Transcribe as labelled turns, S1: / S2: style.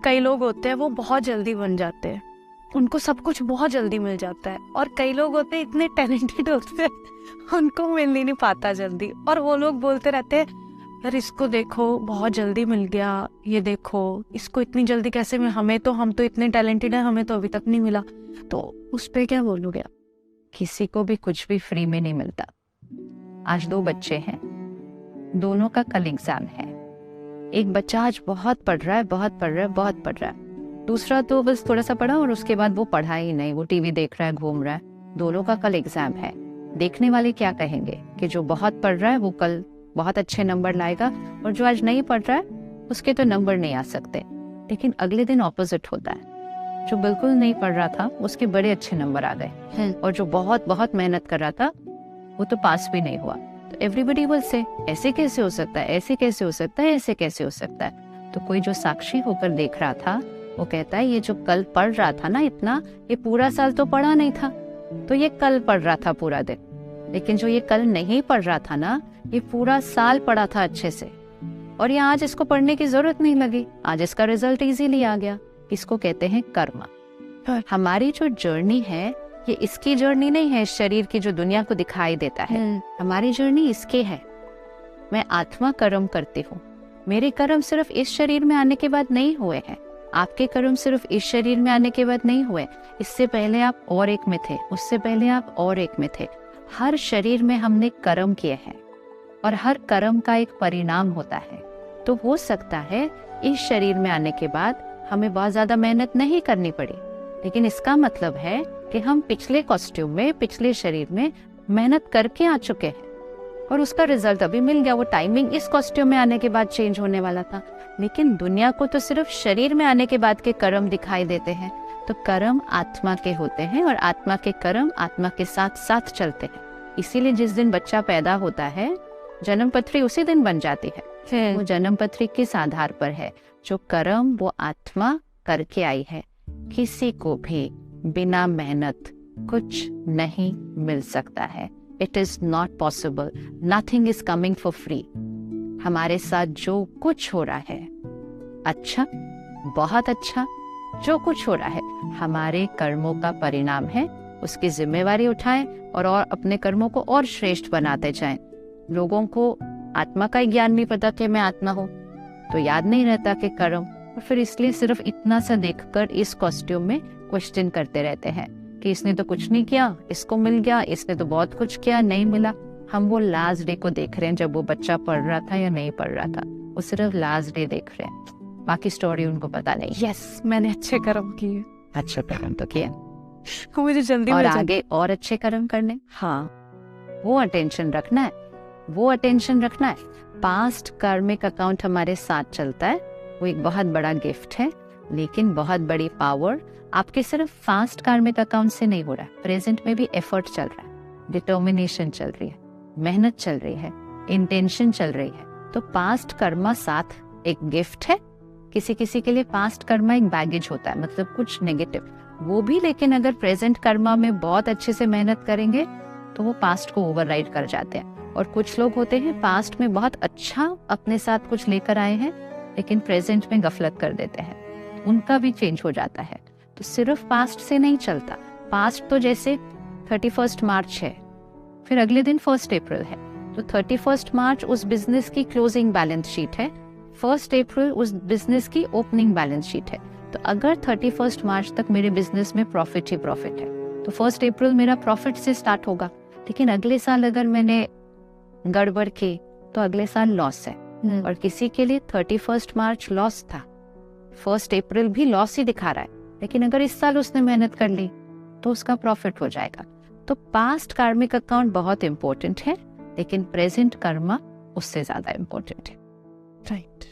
S1: कई लोग होते हैं वो बहुत जल्दी बन जाते हैं, उनको सब कुछ बहुत जल्दी मिल जाता है, और कई लोग होते हैं इतने टैलेंटेड होते हैं उनको मिल ही नहीं पाता जल्दी, और वो लोग बोलते रहते हैं यार इसको देखो बहुत जल्दी मिल गया, ये देखो इसको इतनी जल्दी कैसे मिला, हम तो इतने टैलेंटेड हैं, हमें तो अभी तक नहीं मिला। तो उस पे क्या बोलोगे आप?
S2: किसी को भी कुछ भी फ्री में नहीं मिलता। आज 2 बच्चे हैं, दोनों का कल एग्जाम है। एक बच्चा आज बहुत पढ़ रहा है, दूसरा तो बस थोड़ा सा पढ़ा और उसके बाद वो पढ़ा ही नहीं, वो टीवी देख रहा है, घूम रहा है। दोनों का कल एग्जाम है। देखने वाले क्या कहेंगे कि जो बहुत पढ़ रहा है वो कल बहुत अच्छे नंबर लाएगा, और जो आज नहीं पढ़ रहा है उसके तो नंबर नहीं आ सकते। लेकिन अगले दिन ऑपोजिट होता है, जो बिल्कुल नहीं पढ़ रहा था उसके बड़े अच्छे नंबर आ गए, और जो बहुत बहुत मेहनत कर रहा था वो तो पास भी नहीं हुआ। तो एवरीबडी विल से ऐसे कैसे हो सकता है, ऐसे कैसे हो सकता है, ऐसे कैसे हो सकता है। तो कोई जो साक्षी होकर देख रहा था वो कहता है ये जो कल पढ़ रहा था ना इतना, ये पूरा साल तो पढ़ा नहीं था, तो ये कल पढ़ रहा था पूरा दिन। लेकिन जो ये कल नहीं पढ़ रहा था ना, ये पूरा साल पढ़ा था अच्छे से, और ये आज इसको पढ़ने की जरूरत नहीं लगी, आज इसका रिजल्ट इजीली आ गया। इसको कहते हैं कर्म। हमारी जो जर्नी है ये इसकी जर्नी नहीं है, शरीर की जो दुनिया को दिखाई देता है। हमारी जर्नी इसके है। मैं आत्मा कर्म करती हूँ। मेरे कर्म सिर्फ इस शरीर में आने के बाद नहीं हुए हैं, आपके कर्म सिर्फ इस शरीर में आने के बाद नहीं हुए। इससे पहले आप और एक में थे, उससे पहले आप और एक में थे। हर शरीर में हमने कर्म किए हैं, और हर कर्म का एक परिणाम होता है। तो हो सकता है इस शरीर में आने के बाद हमें बहुत ज्यादा मेहनत नहीं करनी पड़ी, लेकिन इसका मतलब है कि हम पिछले कॉस्ट्यूम में, पिछले शरीर में मेहनत करके आ चुके हैं, और उसका रिजल्ट अभी मिल गया। वो टाइमिंग इस कॉस्ट्यूम में आने के बाद चेंज होने वाला था, लेकिन दुनिया को तो सिर्फ शरीर में आने के बाद के कर्म दिखाई देते हैं। तो कर्म आत्मा के होते हैं, और आत्मा के कर्म आत्मा के साथ साथ चलते हैं। इसीलिए जिस दिन बच्चा पैदा होता है, जन्म पत्री उसी दिन बन जाती है। वो जन्म पत्री किस आधार पर है? जो कर्म वो आत्मा करके आई है। किसी को भी बिना मेहनत कुछ नहीं मिल सकता है। It is not possible. Nothing is coming for free. हमारे साथ जो कुछ हो रहा है, अच्छा, बहुत अच्छा, जो कुछ हो रहा है हमारे कर्मों का परिणाम है। उसकी जिम्मेवारी उठाएं और अपने कर्मों को और श्रेष्ठ बनाते जाएं। लोगों को आत्मा का ज्ञान नहीं पता कि मैं आत्मा हूँ, तो याद नहीं रहता कि कर्म, और फिर इसलिए सिर्फ इतना सा देखकर इस कॉस्ट्यूम में क्वेश्चन करते रहते हैं कि इसने तो कुछ नहीं किया, इसको मिल गया, इसने तो बहुत कुछ किया, नहीं मिला। हम वो लास्ट डे को देख रहे हैं जब वो बच्चा पढ़ रहा था या नहीं पढ़ रहा था, वो सिर्फ लास्ट डे देख रहे हैं, बाकी स्टोरी उनको पता नहीं।
S1: यस, मैंने अच्छे कर्म किए,
S2: अच्छे कर्म तो किए,
S1: मुझे जल्दी
S2: और आगे और अच्छे कर्म करने।
S1: हाँ,
S2: वो अटेंशन रखना है, वो अटेंशन रखना है। पास्ट कार्मिक अकाउंट हमारे साथ चलता है, वो एक बहुत बड़ा गिफ्ट है, लेकिन बहुत बड़ी पावर आपके सिर्फ फास्ट कार्मिक अकाउंट से नहीं हो रहा है। प्रेजेंट में भी एफर्ट चल रहा है, डिटर्मिनेशन चल रही है, मेहनत चल रही है, इंटेंशन चल रही है। तो पास्ट कर्मा साथ एक गिफ्ट है। किसी किसी के लिए पास्ट कर्मा एक बैगेज होता है, मतलब कुछ नेगेटिव वो भी, लेकिन अगर प्रेजेंट कर्मा में बहुत अच्छे से मेहनत करेंगे तो वो पास्ट को ओवरराइड कर जाते हैं। और कुछ लोग होते हैं पास्ट में बहुत अच्छा अपने साथ कुछ लेकर आए हैं, लेकिन प्रेजेंट में गफलत कर देते हैं, उनका भी चेंज हो जाता है। तो सिर्फ पास्ट से नहीं चलता। पास्ट तो जैसे 31 मार्च है, फिर अगले दिन 1 अप्रैल है, तो 31 मार्च उस बिजनेस की क्लोजिंग बैलेंस शीट है, 1 अप्रैल उस बिजनेस की ओपनिंग बैलेंस शीट है। तो अगर 31 मार्च तक मेरे बिजनेस में प्रॉफिट ही प्रॉफिट है, तो 1 अप्रैल मेरा प्रॉफिट से स्टार्ट होगा। लेकिन अगले साल अगर मैंने गड़बड़ की तो अगले साल लॉस है। और किसी के लिए 31 मार्च लॉस था, 1 अप्रैल भी लॉस ही दिखा रहा है, लेकिन अगर इस साल उसने मेहनत कर ली तो उसका प्रॉफिट हो जाएगा। तो पास्ट कार्मिक अकाउंट बहुत इंपॉर्टेंट है, लेकिन प्रेजेंट कर्मा उससे ज्यादा इंपॉर्टेंट है।
S1: राइट।